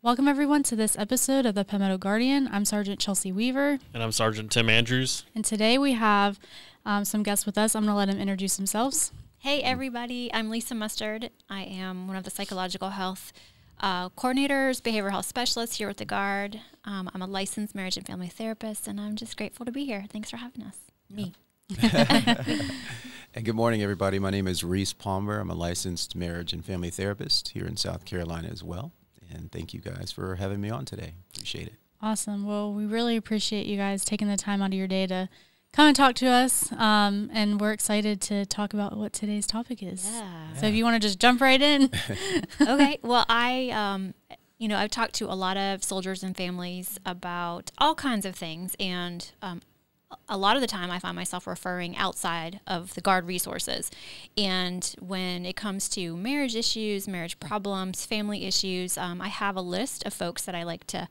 Welcome, everyone, to this episode of the Palmetto Guardian. I'm Sergeant Chelsea Weaver. And I'm Sergeant Tim Andrews. And today we have some guests with us. I'm going to let them introduce themselves. Hey, everybody. I'm Lisa Mustard. I am one of the psychological health coordinators, behavioral health specialists here with the Guard. I'm a licensed marriage and family therapist, and I'm just grateful to be here. Thanks for having us. Me. And good morning, everybody. My name is Reese Palmer. I'm a licensed marriage and family therapist here in South Carolina as well. And thank you guys for having me on today. Appreciate it. Awesome. Well, we really appreciate you guys taking the time out of your day to come and talk to us. And we're excited to talk about what today's topic is. Yeah. So if you want to just jump right in. Okay. Well, I've talked to a lot of soldiers and families about all kinds of things. And a lot of the time I find myself referring outside of the Guard resources. And when it comes to marriage issues, marriage problems, family issues, I have a list of folks that I like to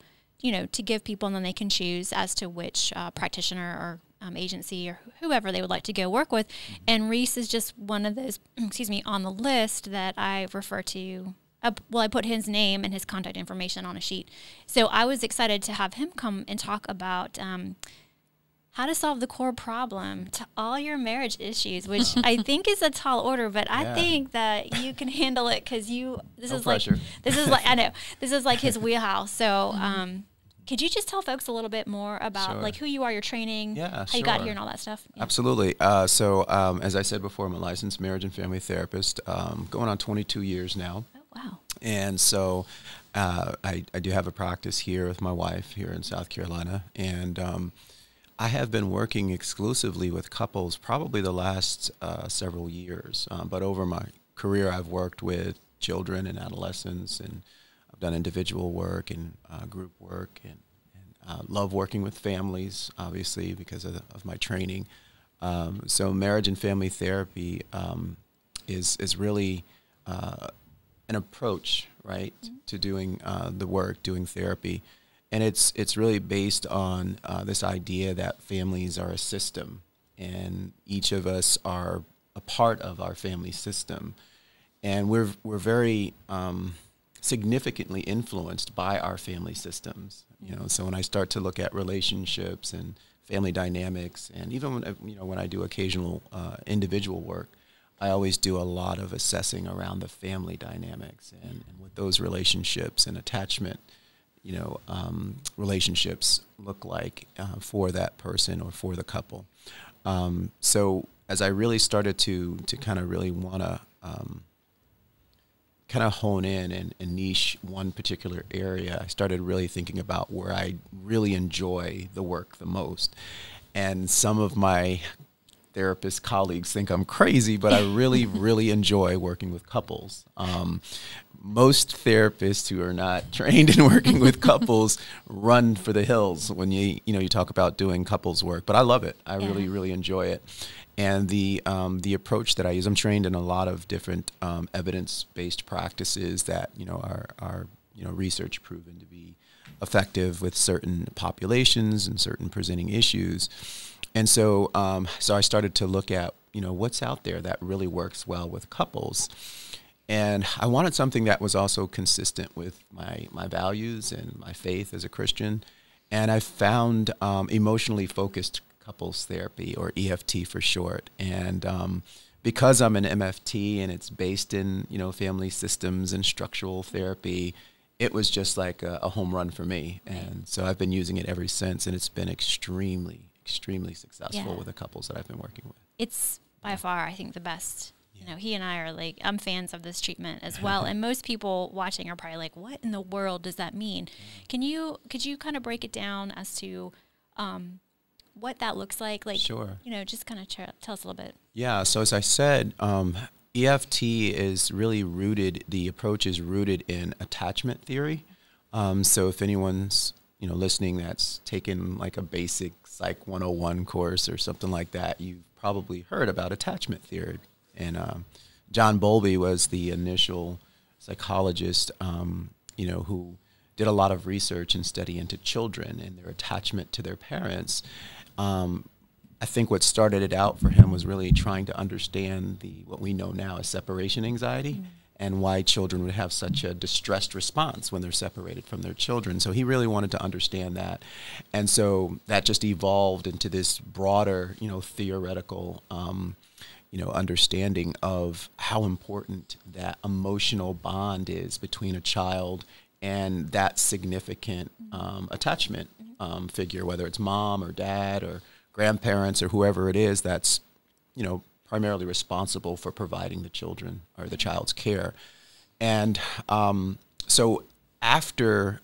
give people, and then they can choose as to which practitioner or agency or whoever they would like to go work with. And Reese is just one of those, on the list that I refer to. I put his name and his contact information on a sheet. So I was excited to have him come and talk about how to solve the core problem to all your marriage issues, which I think is a tall order, but I think that you can handle it because this is like his wheelhouse. So could you just tell folks a little bit more about like who you are, your training, how you got here and all that stuff? Yeah. Absolutely. So as I said before, I'm a licensed marriage and family therapist, going on 22 years now. Oh, wow. And so I do have a practice here with my wife here in South Carolina. And I have been working exclusively with couples probably the last several years, but over my career I've worked with children and adolescents, and I've done individual work and group work, and love working with families, obviously, because of my training. So marriage and family therapy is really an approach, right, to doing the work, doing therapy. And it's really based on this idea that families are a system, and each of us are a part of our family system, and we're very significantly influenced by our family systems. So when I start to look at relationships and family dynamics, and even when I do occasional individual work, I always do a lot of assessing around the family dynamics and what those relationships and attachment relationships look like for that person or for the couple. So as I really started to kind of really want to kind of hone in and niche one particular area, I started really thinking about where I really enjoy the work the most. And some of my therapist colleagues think I'm crazy, but I really, really enjoy working with couples. Most therapists who are not trained in working with couples run for the hills when you talk about doing couples work. But I love it. I really, really enjoy it. And the approach that I use, I'm trained in a lot of different evidence-based practices that are research proven to be effective with certain populations and certain presenting issues. And so I started to look at what's out there that really works well with couples. And I wanted something that was also consistent with my values and my faith as a Christian. And I found emotionally focused couples therapy, or EFT for short. And because I'm an MFT and it's based in family systems and structural therapy, it was just like a home run for me. And so I've been using it ever since, and it's been extremely successful with the couples that I've been working with. It's by far, I think, the best. He and I are I'm fans of this treatment as well. And most people watching are probably like, what in the world does that mean? Could you kind of break it down as to what that looks like? Sure. Just kind of tell us a little bit. Yeah. So as I said, EFT is really the approach is rooted in attachment theory. So if anyone's listening that's taken like a basic Psych 101 course or something like that, you've probably heard about attachment theory. And John Bowlby was the initial psychologist, who did a lot of research and study into children and their attachment to their parents. I think what started it out for him was really trying to understand what we know now as separation anxiety and why children would have such a distressed response when they're separated from their children. So he really wanted to understand that. And so that just evolved into this broader, theoretical, understanding of how important that emotional bond is between a child and that significant attachment figure, whether it's mom or dad or grandparents or whoever it is that's, primarily responsible for providing the children or the child's care. And so after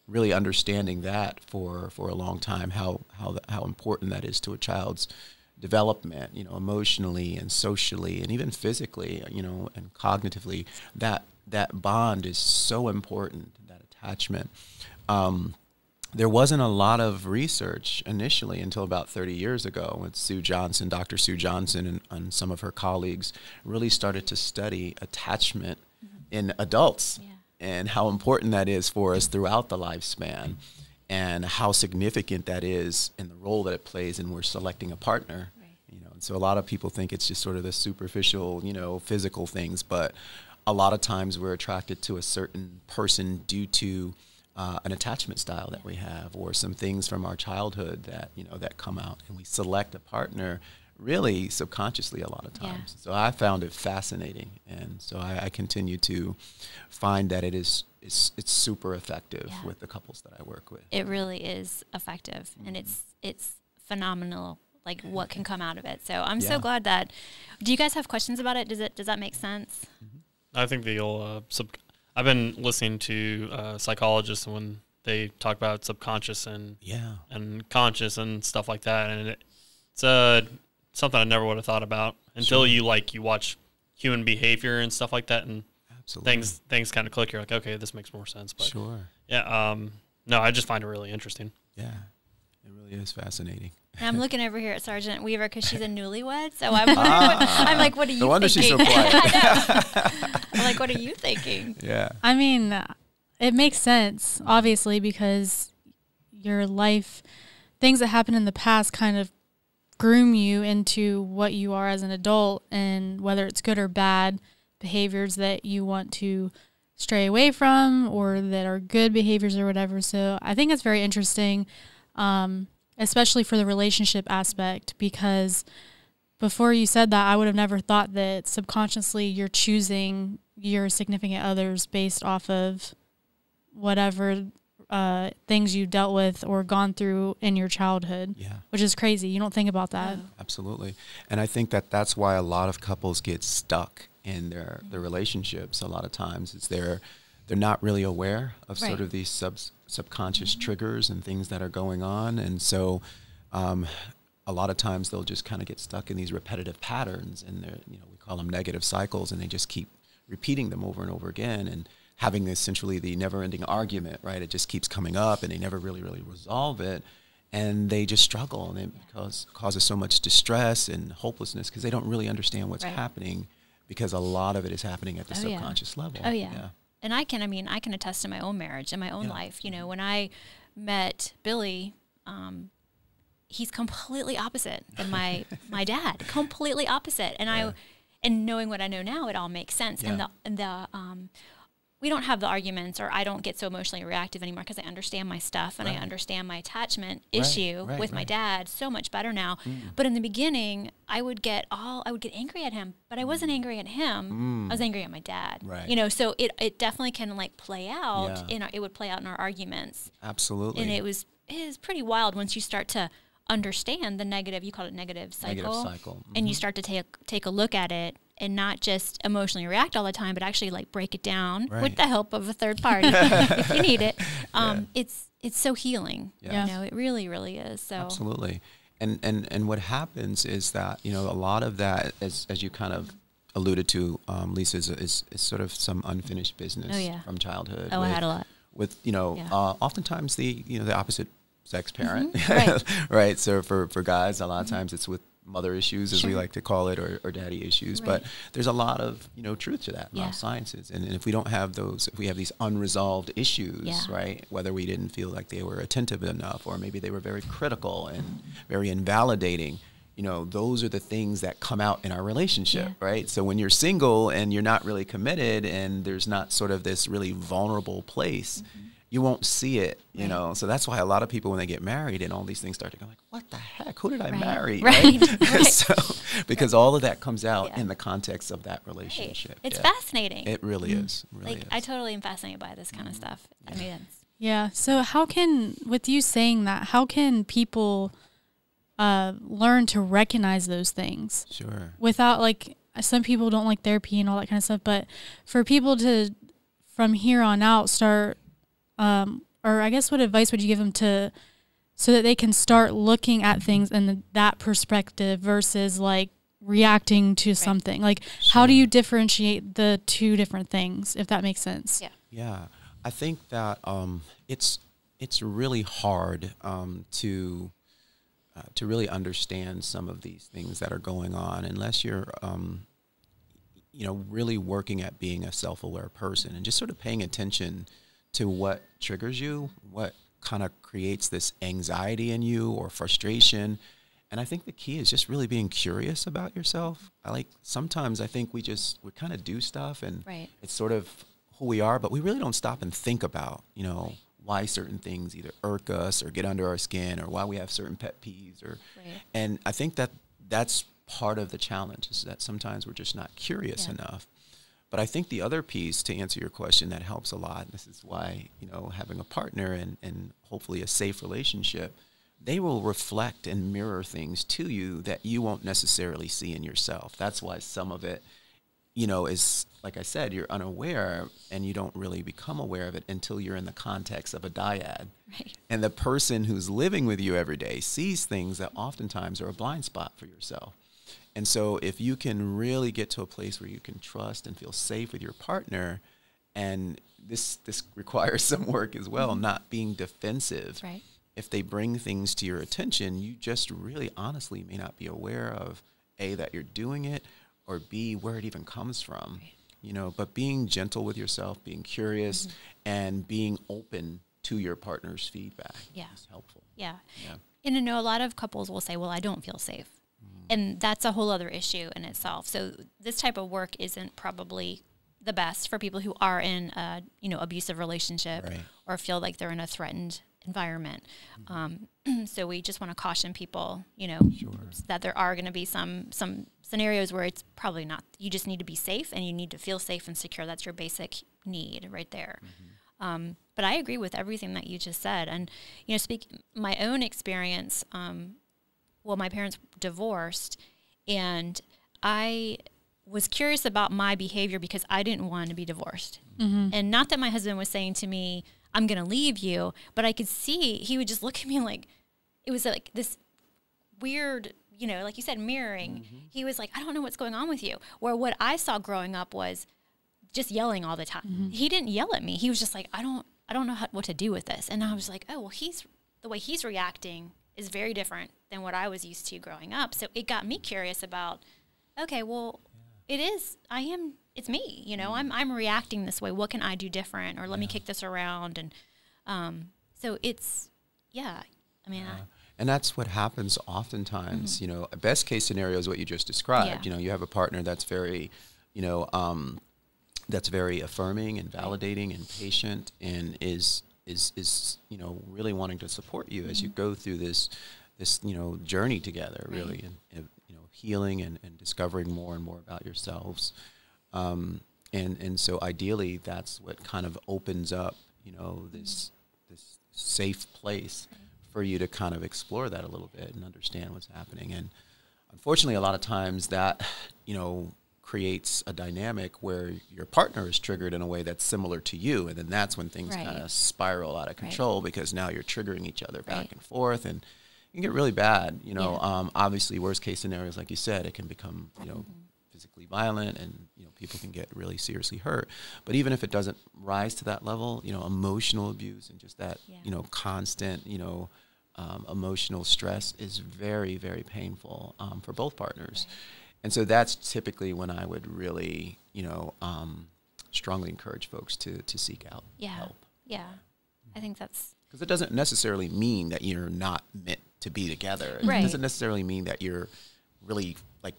really understanding that for a long time, how important that is to a child's development, emotionally and socially and even physically, and cognitively, that bond is so important, that attachment. There wasn't a lot of research initially until about 30 years ago when Dr. Sue Johnson and some of her colleagues really started to study attachment in adults and how important that is for us throughout the lifespan and how significant that is in the role that it plays in we're selecting a partner. And so a lot of people think it's just sort of the superficial, physical things, but a lot of times we're attracted to a certain person due to an attachment style that we have, or some things from our childhood that that come out, and we select a partner really subconsciously a lot of times. So I found it fascinating, and so I continue to find that it's super effective with the couples that I work with. It really is effective, and it's phenomenal, like what can come out of it. So I'm so glad that. Do you guys have questions about it? Does that make sense? I think I've been listening to psychologists when they talk about subconscious and conscious and stuff like that, and it's something I never would have thought about until you watch human behavior and stuff like that, and things kind of click. You're like, okay, this makes more sense. But no, I just find it really interesting. Yeah, it really is fascinating. And I'm looking over here at Sergeant Weaver because she's a newlywed, so I'm like, what are you thinking? No wonder she's so quiet. I'm like, what are you thinking? Yeah. I mean, it makes sense, obviously, because your life, things that happened in the past kind of groom you into what you are as an adult, and whether it's good or bad behaviors that you want to stray away from or that are good behaviors or whatever. So I think it's very interesting. Especially for the relationship aspect, because before you said that, I would have never thought that subconsciously you're choosing your significant others based off of whatever things you dealt with or gone through in your childhood, which is crazy. You don't think about that. Absolutely. And I think that's why a lot of couples get stuck in their relationships. A lot of times it's they're not really aware of sort of these subconscious triggers and things that are going on. And so a lot of times they'll just kind of get stuck in these repetitive patterns, and they're, we call them negative cycles, and they just keep repeating them over and over again and having essentially the never-ending argument, right? It just keeps coming up, and they never really resolve it. And they just struggle, and it causes so much distress and hopelessness because they don't really understand what's happening, because a lot of it is happening at the subconscious level. Oh, yeah. And I can attest to my own marriage and my own life. When I met Billy, he's completely opposite than my dad, completely opposite. And and knowing what I know now, it all makes sense. And we don't have the arguments, or I don't get so emotionally reactive anymore because I understand my stuff and I understand my attachment issue with my dad so much better now. But in the beginning, I would get angry at him, but I wasn't angry at him. I was angry at my dad. So it definitely can play out. It would play out in our arguments. Absolutely. And it is pretty wild once you start to understand the negative. You call it negative cycle. And you start to take a look at it, and not just emotionally react all the time, but actually break it down with the help of a third party if you need it. It's so healing. It really, really is. So absolutely. And what happens is that, a lot of that, as you kind of alluded to, Lisa, is sort of some unfinished business from childhood. I had a lot. With, oftentimes the opposite sex parent, right? So for guys, a lot of times it's with mother issues, as we like to call it, or daddy issues. But there's a lot of, truth to that in our sciences. And if we don't have those, if we have these unresolved issues, right, whether we didn't feel like they were attentive enough, or maybe they were very critical and very invalidating, those are the things that come out in our relationship, right? So when you're single and you're not really committed and there's not sort of this really vulnerable place, you won't see it, you know? So that's why a lot of people, when they get married and all these things start to go like, what the heck? Who did I marry? Right. So, because all of that comes out in the context of that relationship. It's fascinating. It really is. It really is. I totally am fascinated by this kind of stuff. I mean, yeah. So how can, with you saying that, how can people learn to recognize those things? Sure. Without, like, some people don't like therapy and all that kind of stuff, but for people to, from here on out, start, or I guess what advice would you give them so that they can start looking at things in that perspective versus like reacting to something? Like, how do you differentiate the two different things, if that makes sense? Yeah. I think that it's really hard to really understand some of these things that are going on unless you're really working at being a self-aware person and just sort of paying attention to what triggers you, what kind of creates this anxiety in you or frustration. And I think the key is just really being curious about yourself. Sometimes I think we kind of do stuff and it's sort of who we are, but we really don't stop and think about, why certain things either irk us or get under our skin or why we have certain pet peeves and I think that that's part of the challenge, is that sometimes we're just not curious enough. But I think the other piece, to answer your question, that helps a lot, and this is why, having a partner and hopefully a safe relationship, they will reflect and mirror things to you that you won't necessarily see in yourself. That's why some of it, is, like I said, you're unaware and you don't really become aware of it until you're in the context of a dyad. Right. And the person who's living with you every day sees things that oftentimes are a blind spot for yourself. And so if you can really get to a place where you can trust and feel safe with your partner, and this requires some work as well, not being defensive. Right. If they bring things to your attention, you just really honestly may not be aware of, A, that you're doing it, or B, where it even comes from. Right. But being gentle with yourself, being curious, and being open to your partner's feedback is helpful. Yeah. And a lot of couples will say, well, I don't feel safe. And that's a whole other issue in itself. So this type of work isn't probably the best for people who are in a abusive relationship or feel like they're in a threatened environment. So we just want to caution people, that there are going to be some scenarios where it's probably not. You just need to be safe and you need to feel safe and secure. That's your basic need right there. But I agree with everything that you just said. And, my own experience, my parents divorced, and I was curious about my behavior because I didn't want to be divorced. And not that my husband was saying to me, I'm going to leave you, but I could see he would just look at me like, it was like this weird, like you said, mirroring. He was like, I don't know what's going on with you. Where what I saw growing up was just yelling all the time. He didn't yell at me. He was just like, I don't know what to do with this. And I was like, oh, well, the way he's reacting is very different than what I was used to growing up. So it got me curious about, okay, well, it's me, I'm reacting this way. What can I do different? Or let me kick this around. And so it's, and that's what happens oftentimes, a best case scenario is what you just described. You have a partner that's very, that's very affirming and validating and patient and is really wanting to support you as you go through this journey together, really, and healing and discovering more and more about yourselves. And so ideally that's what kind of opens up, this safe place for you to kind of explore that a little bit and understand what's happening. And unfortunately, a lot of times that, creates a dynamic where your partner is triggered in a way that's similar to you. And then that's when things kind of spiral out of control because now you're triggering each other back and forth, and it can get really bad. Obviously worst case scenarios, like you said, it can become, physically violent, and, people can get really seriously hurt. But even if it doesn't rise to that level, emotional abuse and just that, constant, emotional stress is very, very painful for both partners. And so that's typically when I would really, strongly encourage folks to seek out help. Yeah. I think that's... Because it doesn't necessarily mean that you're not meant to be together. Right. It doesn't necessarily mean that you're really like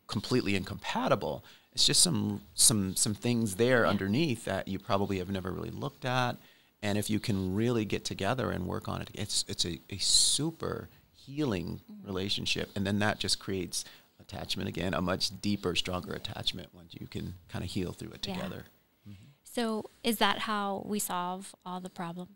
completely incompatible. It's just some things there underneath that you probably have never really looked at. And if you can really get together and work on it, it's a super healing relationship. And then that just creates attachment again, a much deeper, stronger attachment once you can kind of heal through it together. So is that how we solve all the problems?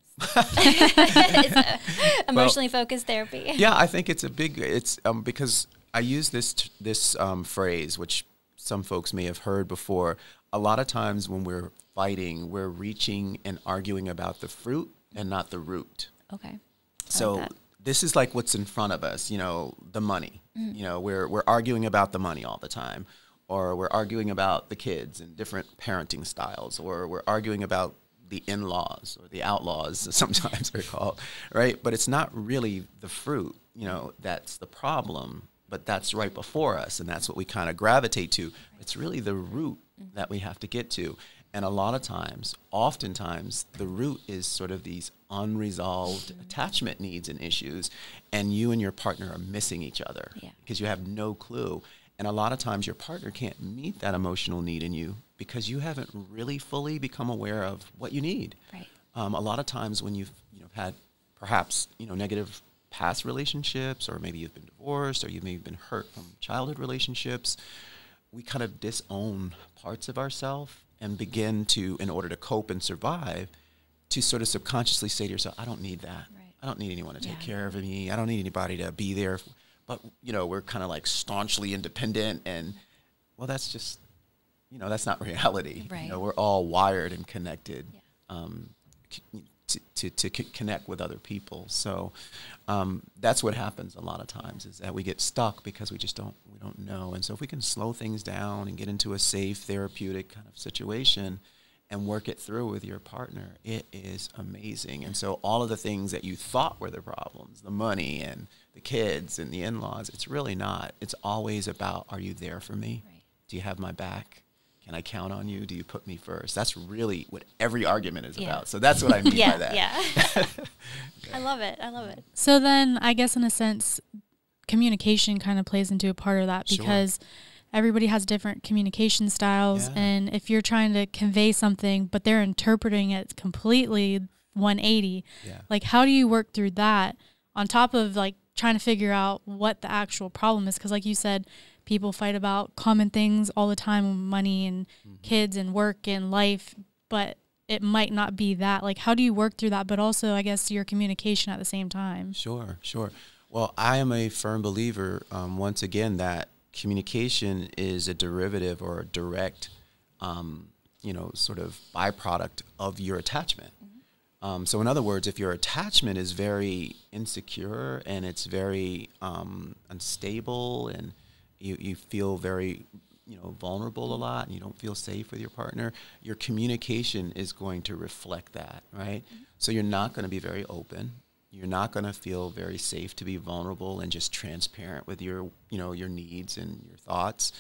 Emotionally focused therapy. Yeah, I think it's because I use this phrase, which some folks may have heard before. A lot of times when we're fighting, we're reaching and arguing about the fruit and not the root. Okay. So this is like what's in front of us, the money. We're arguing about the money all the time, or we're arguing about the kids and different parenting styles, or we're arguing about the in-laws or the outlaws, sometimes they're called, right? But it's not really the fruit, that's the problem, but that's right before us, and that's what we kind of gravitate to. It's really the root that we have to get to. And a lot of times, oftentimes, the root is sort of these unresolved attachment needs and issues, and you and your partner are missing each other because you have no clue. And a lot of times, your partner can't meet that emotional need in you because you haven't really fully become aware of what you need. Right. A lot of times when you've had perhaps negative past relationships, or maybe you've been divorced, or you've maybe been hurt from childhood relationships, we kind of disown parts of ourselves and begin to, in order to cope and survive, to sort of subconsciously say to yourself, I don't need that. Right. I don't need anyone to take care of me. I don't need anybody to be there. But, we're kind of like staunchly independent, and, well, that's just, that's not reality. Right. We're all wired and connected to connect with other people. So that's what happens a lot of times, is that we get stuck because we don't know. And so if we can slow things down and get into a safe, therapeutic kind of situation and work it through with your partner, it is amazing. And so all of the things that you thought were the problems, the money and the kids and the in-laws, it's really not. It's always about, are you there for me? Right. Do you have my back? Can I count on you? Do you put me first? That's really what every argument is about. So that's what I mean by that. Yeah. I love it. So then I guess in a sense, communication kind of plays into a part of that, because everybody has different communication styles. And if you're trying to convey something, but they're interpreting it completely 180, like how do you work through that on top of like trying to figure out what the actual problem is? Because like you said, people fight about common things all the time, money and kids and work and life, but it might not be that. Like, how do you work through that? But also, I guess, your communication at the same time. Sure. Well, I am a firm believer, once again, that communication is a derivative or a direct, sort of byproduct of your attachment. So in other words, if your attachment is very insecure and it's very unstable, and you feel very, vulnerable a lot, and you don't feel safe with your partner, your communication is going to reflect that, right? So you're not going to be very open. You're not going to feel very safe to be vulnerable and just transparent with your, your needs and your thoughts.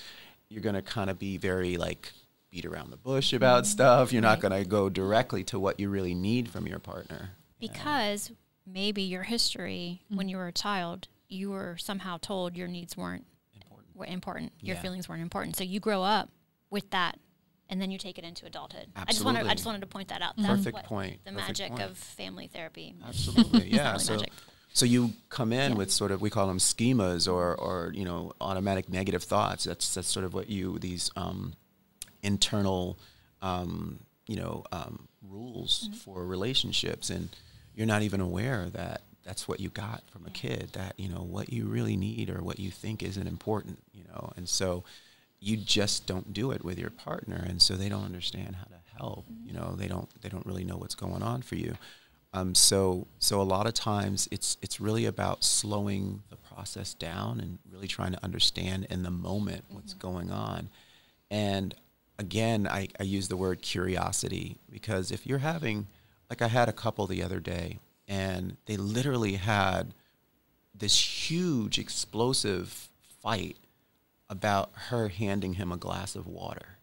You're going to kind of be very like beat around the bush about stuff. You're not going to go directly to what you really need from your partner. Because maybe your history, when you were a child, you were somehow told your needs weren't important. Your feelings weren't important. So you grow up with that, and then you take it into adulthood. Absolutely. I just wanted to point that out. That's Perfect point. The magic of family therapy. Absolutely, yeah. So you come in with sort of, we call them schemas or automatic negative thoughts. That's sort of what these internal rules for relationships, and you're not even aware that that's what you got from a kid, that, what you really need or what you think isn't important, and so you just don't do it with your partner. And so they don't understand how to help, they don't really know what's going on for you. So a lot of times it's really about slowing the process down and really trying to understand in the moment what's going on. And again, I use the word curiosity, because if you're having, like I had a couple the other day, and they literally had this huge explosive fight about her handing him a glass of water.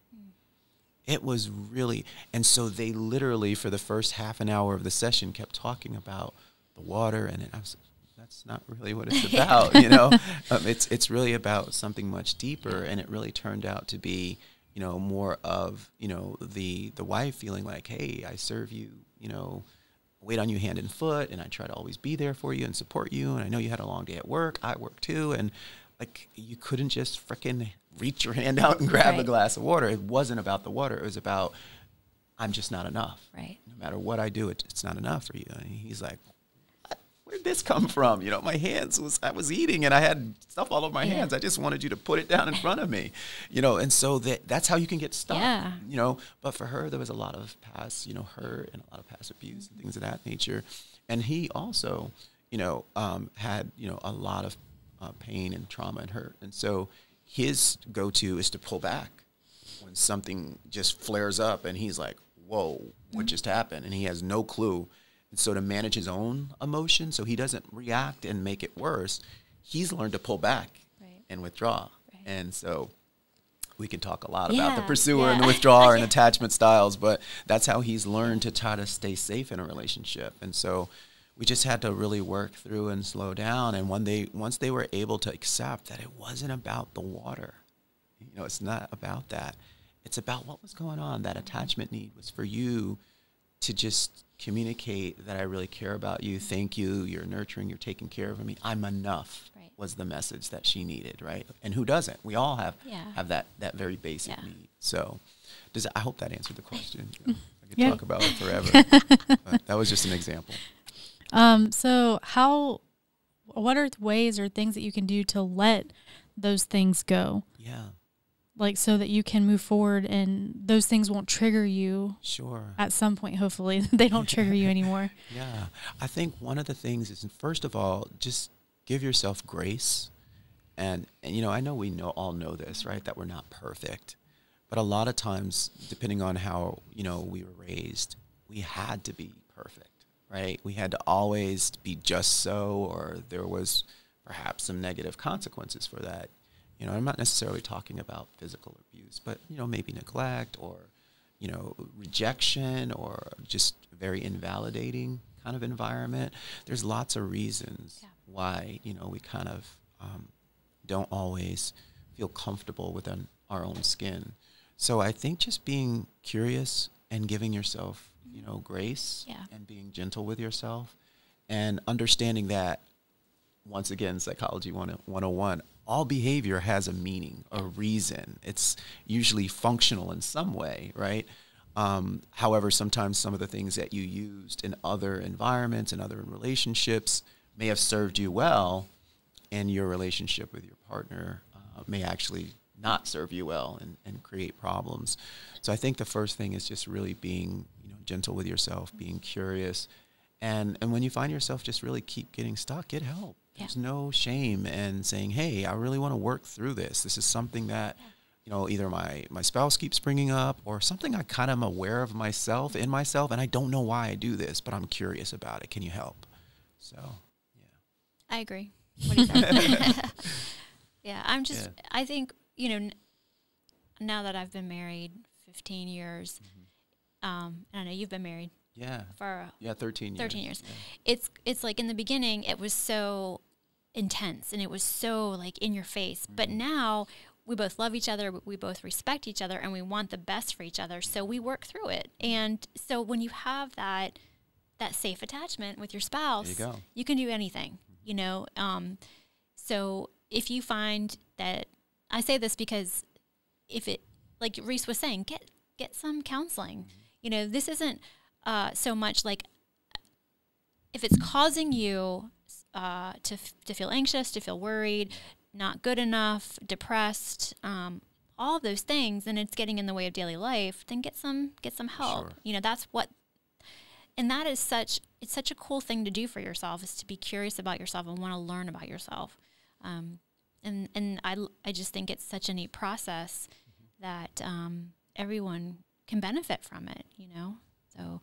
It was really, and so they literally for the first half an hour of the session kept talking about the water, and I was, that's not really what it's about, you know. It's really about something much deeper, and it really turned out to be, you know, more of, you know, the wife feeling like, hey, I serve you, you know, wait on you hand and foot, and I try to always be there for you and support you, and I know you had a long day at work, I work too, and like you couldn't just frickin' reach your hand out and grab a glass of water. It wasn't about the water, it was about, I'm just not enough. Right. No matter what I do, it's not enough for you. And he's like, where'd this come from? You know, my hands I was eating and I had stuff all over my hands. I just wanted you to put it down in front of me, you know, and so that's how you can get stuck, you know. But for her, there was a lot of past, you know, hurt and a lot of past abuse and things of that nature. And he also, you know, had, you know, a lot of pain and trauma and hurt. And so his go-to is to pull back when something just flares up and he's like, whoa, what just happened? And he has no clue. And so to manage his own emotion so he doesn't react and make it worse, he's learned to pull back and withdraw. And so we can talk a lot about the pursuer and the withdrawer and attachment styles, but that's how he's learned to try to stay safe in a relationship. And so we just had to really work through and slow down. And once they were able to accept that it wasn't about the water, you know, it's not about that. It's about what was going on. That attachment need was for you to just communicate that I really care about you. Thank you. You're nurturing. You're taking care of me. I'm enough was the message that she needed, right? And who doesn't? We all have that very basic need. So I hope that answered the question. You know, I could talk about it forever. But that was just an example. So what are the ways or things that you can do to let those things go? Yeah. Like so that you can move forward and those things won't trigger you. Sure. At some point, hopefully, they don't trigger you anymore. Yeah. I think one of the things is, first of all, just give yourself grace. And you know, I know we all know this, right? That we're not perfect. But a lot of times, depending on how, you know, we were raised, we had to be perfect, right? We had to always be just so, or there was perhaps some negative consequences for that. You know, I'm not necessarily talking about physical abuse, but, you know, maybe neglect or, you know, rejection or just very invalidating kind of environment. There's lots of reasons why, you know, we kind of don't always feel comfortable within our own skin. So I think just being curious and giving yourself, you know, grace and being gentle with yourself and understanding that, once again, Psychology 101, all behavior has a meaning, a reason. It's usually functional in some way, right? However, sometimes some of the things that you used in other environments and other relationships may have served you well, and your relationship with your partner may actually not serve you well and create problems. So I think the first thing is just really being, you know, gentle with yourself, being curious. And when you find yourself just really keep getting stuck, get help. There's no shame in saying, hey, I really want to work through this. This is something that, you know, either my spouse keeps bringing up or something I kind of am aware of myself, and I don't know why I do this, but I'm curious about it. Can you help? So, I agree. What do you think? I think, you know, now that I've been married 15 years, and I know you've been married. For 13 years. 13 years. Yeah. It's like in the beginning it was so intense and it was so like in your face. But now we both love each other, we both respect each other, and we want the best for each other. So we work through it. And so when you have that safe attachment with your spouse, you can do anything, you know. So if you find that, I say this because if it, like Reese was saying, get some counseling. You know, this isn't so much like if it's causing you to feel anxious, to feel worried, not good enough, depressed, all of those things, and it's getting in the way of daily life, then get some help. Sure. You know, that's what, and that is it's such a cool thing to do for yourself, is to be curious about yourself and want to learn about yourself. And I just think it's such a neat process that everyone can benefit from it, you know. So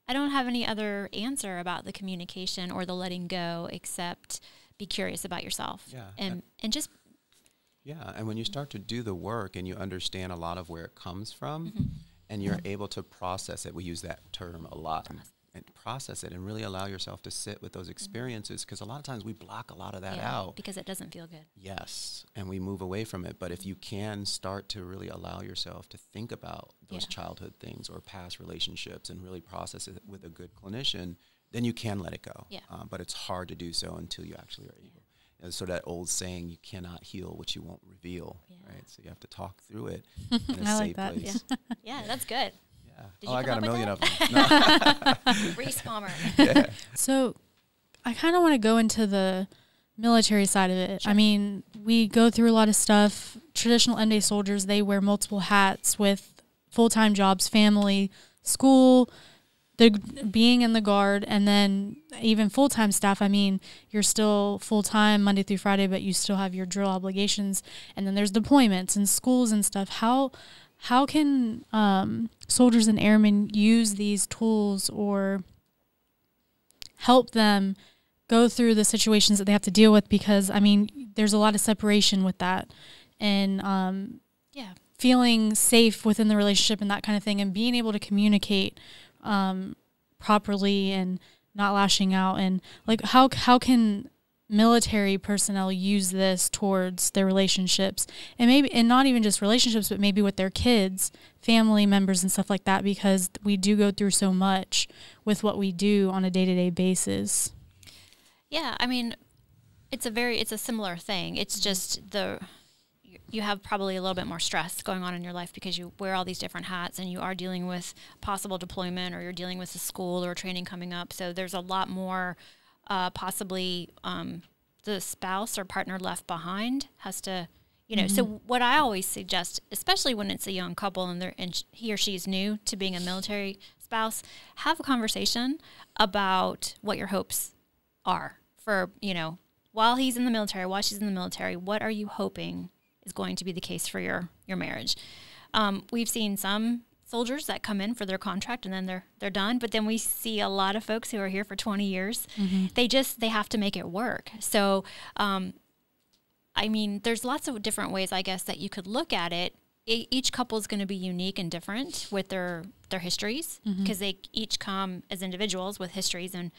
I don't have any other answer about the communication or the letting go except be curious about yourself. And just... Yeah, and when you start to do the work and you understand a lot of where it comes from and you're able to process it, we use that term a lot and process it and really allow yourself to sit with those experiences, because a lot of times we block a lot of that out. Because it doesn't feel good. Yes, and we move away from it. But if you can start to really allow yourself to think about those childhood things or past relationships and really process it with a good clinician, then you can let it go. Yeah. But it's hard to do so until you actually are able. And so that old saying, you cannot heal what you won't reveal, right? So you have to talk through it in a safe place. Yeah, that's good. Yeah. I got a million of them. No. Reese Palmer. Yeah. So I kind of want to go into the military side of it. Sure. I mean, we go through a lot of stuff. Traditional end-day soldiers, they wear multiple hats with full-time jobs, family, school, being in the Guard, and then even full-time staff. I mean, you're still full-time Monday through Friday, but you still have your drill obligations, and then there's deployments and schools and stuff. How can soldiers and airmen use these tools or help them go through the situations that they have to deal with? Because, I mean, there's a lot of separation with that, and feeling safe within the relationship and that kind of thing, and being able to communicate properly and not lashing out. And like, how can military personnel use this towards their relationships, and maybe, and not even just relationships, but maybe with their kids, family members and stuff like that, because we do go through so much with what we do on a day-to-day basis. Yeah. I mean, it's a similar thing. It's just you have probably a little bit more stress going on in your life because you wear all these different hats and you are dealing with possible deployment, or you're dealing with a school or a training coming up. So there's a lot more possibly the spouse or partner left behind has to, So what I always suggest, especially when it's a young couple and he or she is new to being a military spouse, have a conversation about what your hopes are for, while he's in the military, while she's in the military. What are you hoping is going to be the case for your marriage? We've seen some soldiers that come in for their contract and then they're done, but then we see a lot of folks who are here for 20 years. They have to make it work. So I mean, there's lots of different ways, I guess, that you could look at it. Each couple is going to be unique and different with their histories, because they each come as individuals with histories and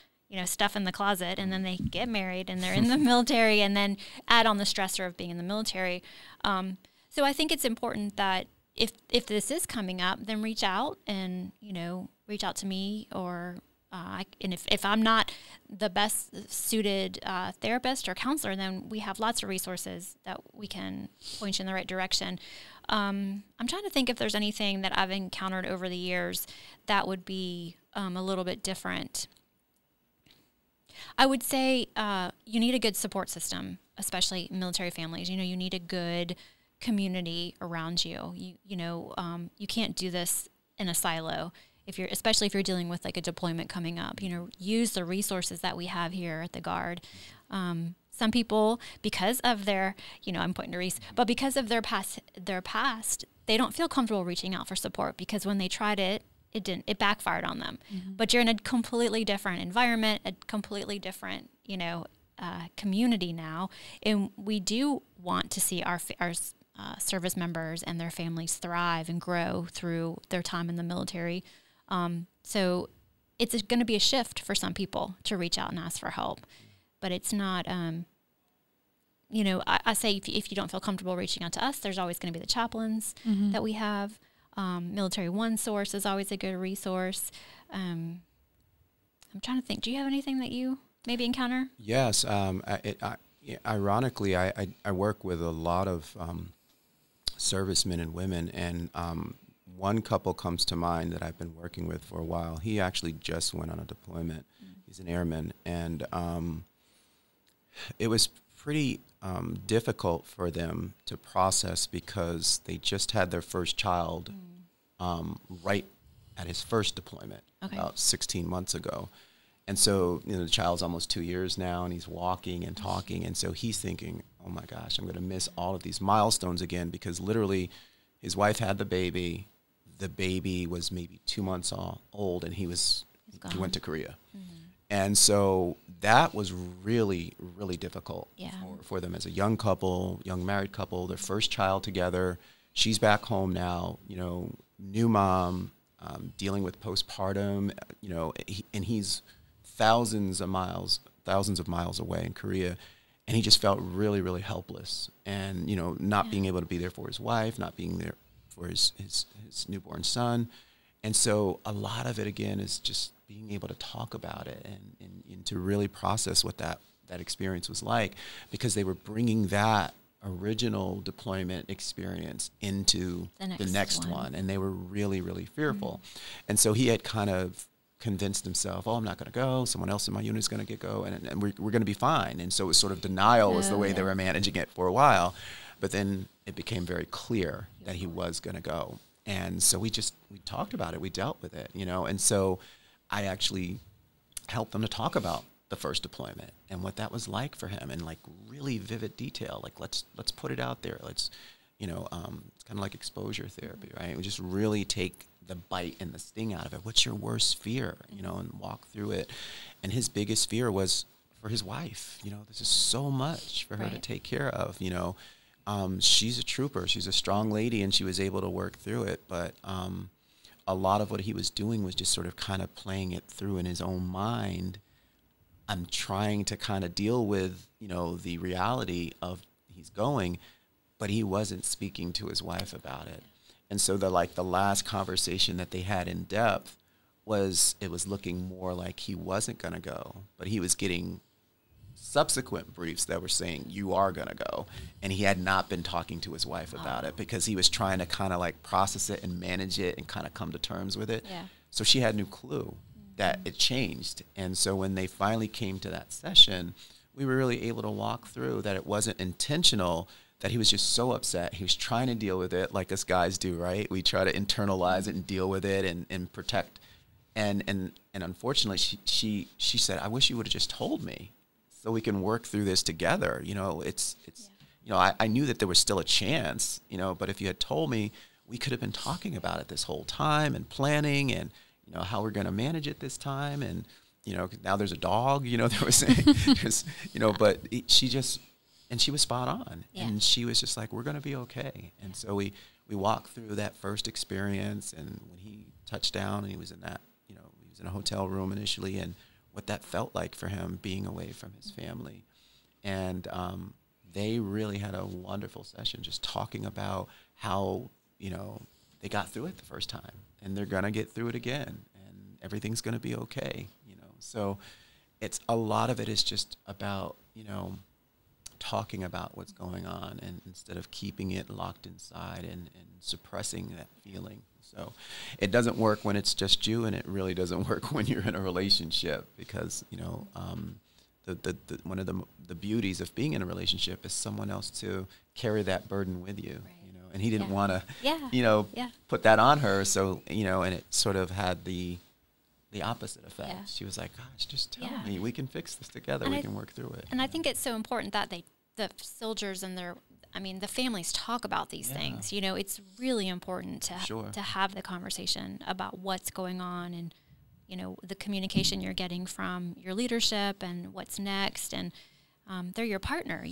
stuff in the closet, and then they get married and they're in the military, and then add on the stressor of being in the military. So I think it's important that if this is coming up, then reach out and, reach out to me, or and if I'm not the best suited therapist or counselor, then we have lots of resources that we can point you in the right direction. I'm trying to think if there's anything that I've encountered over the years that would be a little bit different. I would say you need a good support system, especially military families. You need a good community around you. You can't do this in a silo. Especially if you're dealing with like a deployment coming up, use the resources that we have here at the Guard. Some people, because of their, I'm pointing to Reese, but because of their past, they don't feel comfortable reaching out for support, because when they tried it backfired on them. But you're in a completely different environment, a completely different, community now. And we do want to see our service members and their families thrive and grow through their time in the military. So it's going to be a shift for some people to reach out and ask for help, but it's not, I say if you don't feel comfortable reaching out to us, there's always going to be the chaplains that we have. Military One Source is always a good resource. I'm trying to think, do you have anything that you maybe encounter? Yes. Ironically, I work with a lot of servicemen and women, and one couple comes to mind that I've been working with for a while. He actually just went on a deployment. He's an airman, and it was pretty difficult for them to process, because they just had their first child right at his first deployment about 16 months ago. And so, the child's almost 2 years now, and he's walking and talking. And so he's thinking, oh my gosh, I'm going to miss all of these milestones again, because literally his wife had the baby. The baby was maybe 2 months old, and he went to Korea. And so that was really, really difficult for them as a young couple, young married couple, their first child together. She's back home now, new mom, dealing with postpartum, and he's thousands of miles away in Korea. And he just felt really, really helpless, and not being able to be there for his wife, not being there for his newborn son. And so a lot of it, again, is just being able to talk about it and to really process what that experience was like, because they were bringing that original deployment experience into the next one, and they were really, really fearful. And so he had kind of convinced himself, I'm not going to go, someone else in my unit is going to go, and we're going to be fine. And so it was sort of denial was the way they were managing it for a while. But then it became very clear that he was going to go. And so we talked about it. We dealt with it, And so I actually helped them to talk about the first deployment and what that was like for him, in like really vivid detail. Like, let's put it out there. Let's, it's kind of like exposure therapy, right? We just really take the bite and the sting out of it. What's your worst fear, and walk through it. And his biggest fear was for his wife. This is so much for her to take care of, she's a trooper. She's a strong lady, and she was able to work through it. But a lot of what he was doing was just sort of kind of playing it through in his own mind. I'm trying to kind of deal with, the reality of he's going, but he wasn't speaking to his wife about it. And so the last conversation that they had in depth was looking more like he wasn't going to go, but he was getting subsequent briefs that were saying, you are going to go. And he had not been talking to his wife about it, because he was trying to kind of like process it and manage it and kind of come to terms with it. Yeah. So she had no clue that it changed. And so when they finally came to that session, we were really able to walk through that it wasn't intentional, that he was just so upset. He was trying to deal with it like us guys do, right? We try to internalize it and deal with it and protect. And unfortunately, she said, I wish you would have just told me so we can work through this together. I knew that there was still a chance, but if you had told me, we could have been talking about it this whole time and planning and, how we're going to manage it this time. And, now there's a dog, there was, but she was spot on. Yeah. And she was just like, we're going to be okay. And so we walked through that first experience, and when he touched down and he was in that, he was in a hotel room initially, and what that felt like for him being away from his family. And they really had a wonderful session just talking about how, they got through it the first time, and they're going to get through it again, and everything's going to be okay, So it's a lot of it is just about, talking about what's going on, and instead of keeping it locked inside and suppressing that feeling. So it doesn't work when it's just you, and it really doesn't work when you're in a relationship, because, one of the beauties of being in a relationship is someone else to carry that burden with you. Right. And he didn't want to, put that on her. So, and it sort of had the opposite effect. Yeah. She was like, gosh, just tell me, we can fix this together. We can work through it. And I think it's so important that the soldiers and the families talk about these things. It's really important to have the conversation about what's going on, and, the communication you're getting from your leadership and what's next. And they're your partner,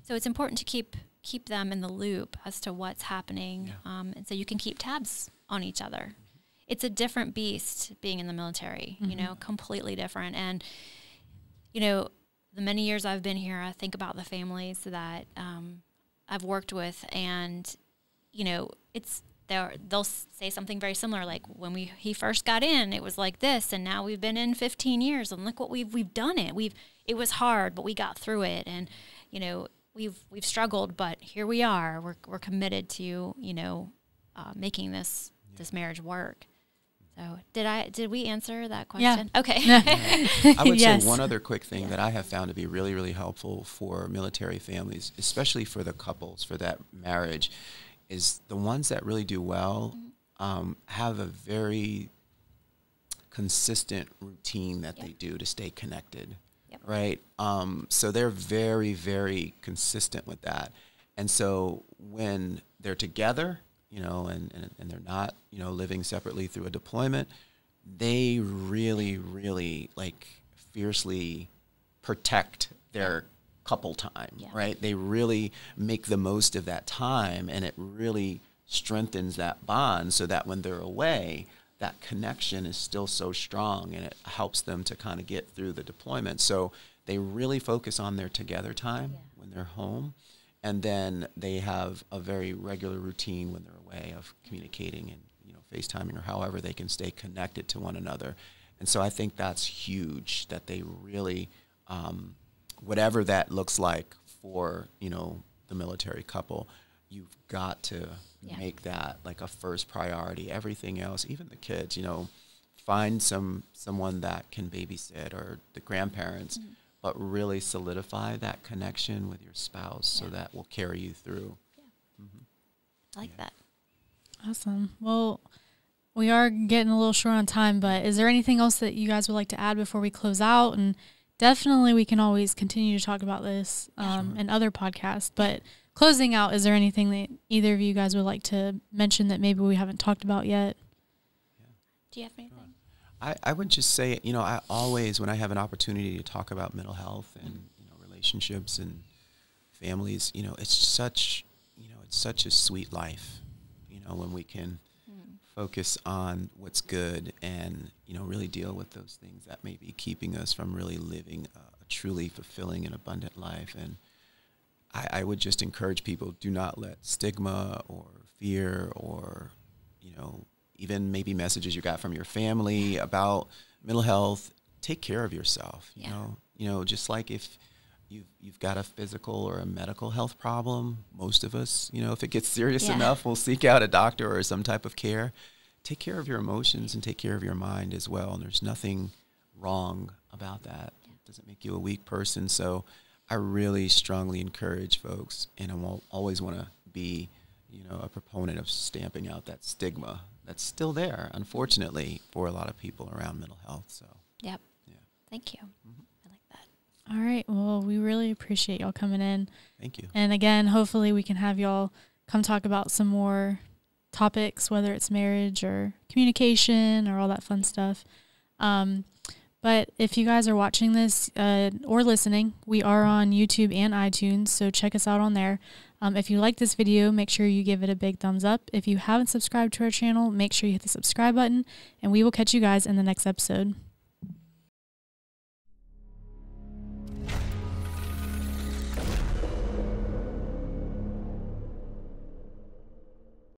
so it's important to keep them in the loop as to what's happening. And so you can keep tabs on each other. It's a different beast being in the military, completely different. And, the many years I've been here, I think about the families that I've worked with, and, they'll say something very similar, like, when he first got in, it was like this, and now we've been in 15 years, and look what we've done it. It was hard, but we got through it, and, we've struggled, but here we are. We're committed to, making this marriage work. So did we answer that question? Yeah. Okay. I would say one other quick thing that I have found to be really, really helpful for military families, especially for the couples, for that marriage, is the ones that really do well have a very consistent routine that they do to stay connected. Yep. Right? So they're very, very consistent with that. And so when they're together, and they're not, living separately through a deployment, they really, really fiercely protect their couple time, right? They really make the most of that time, and it really strengthens that bond so that when they're away, that connection is still so strong, and it helps them to kind of get through the deployment. So they really focus on their together time when they're home, and then they have a very regular routine when they're away of communicating and, you know, FaceTiming or however they can stay connected to one another. And so I think that's huge, that they really, whatever that looks like for, you know, the military couple, you've got to make that like a first priority. Everything else, even the kids, you know, find someone that can babysit, or the grandparents, but really solidify that connection with your spouse so that will carry you through. I like that. Awesome. Well, we are getting a little short on time, but is there anything else that you guys would like to add before we close out? And definitely we can always continue to talk about this in other podcasts, but closing out, is there anything that either of you guys would like to mention that maybe we haven't talked about yet? Do you have anything? I would just say, you know, I always, when I have an opportunity to talk about mental health and, you know, relationships and families, you know, it's such a sweet life, you know, when we can focus on what's good and, you know, really deal with those things that may be keeping us from really living a truly fulfilling and abundant life. And I would just encourage people, do not let stigma or fear or, you know, even maybe messages you got from your family about mental health, take care of yourself. You know, just like if you've got a physical or a medical health problem, most of us, you know, if it gets serious enough, we'll seek out a doctor or some type of care. Take care of your emotions and take care of your mind as well. And there's nothing wrong about that. It doesn't make you a weak person. So I really strongly encourage folks, and I won't always want to be, you know, a proponent of stamping out that stigma that's still there, unfortunately, for a lot of people around mental health. So, Thank you. I like that. All right. Well, we really appreciate y'all coming in. Thank you. And again, hopefully we can have y'all come talk about some more topics, whether it's marriage or communication or all that fun stuff. But if you guys are watching this or listening, we are on YouTube and iTunes, so check us out on there. If you like this video, make sure you give it a big thumbs up. If you haven't subscribed to our channel, make sure you hit the subscribe button, and we will catch you guys in the next episode.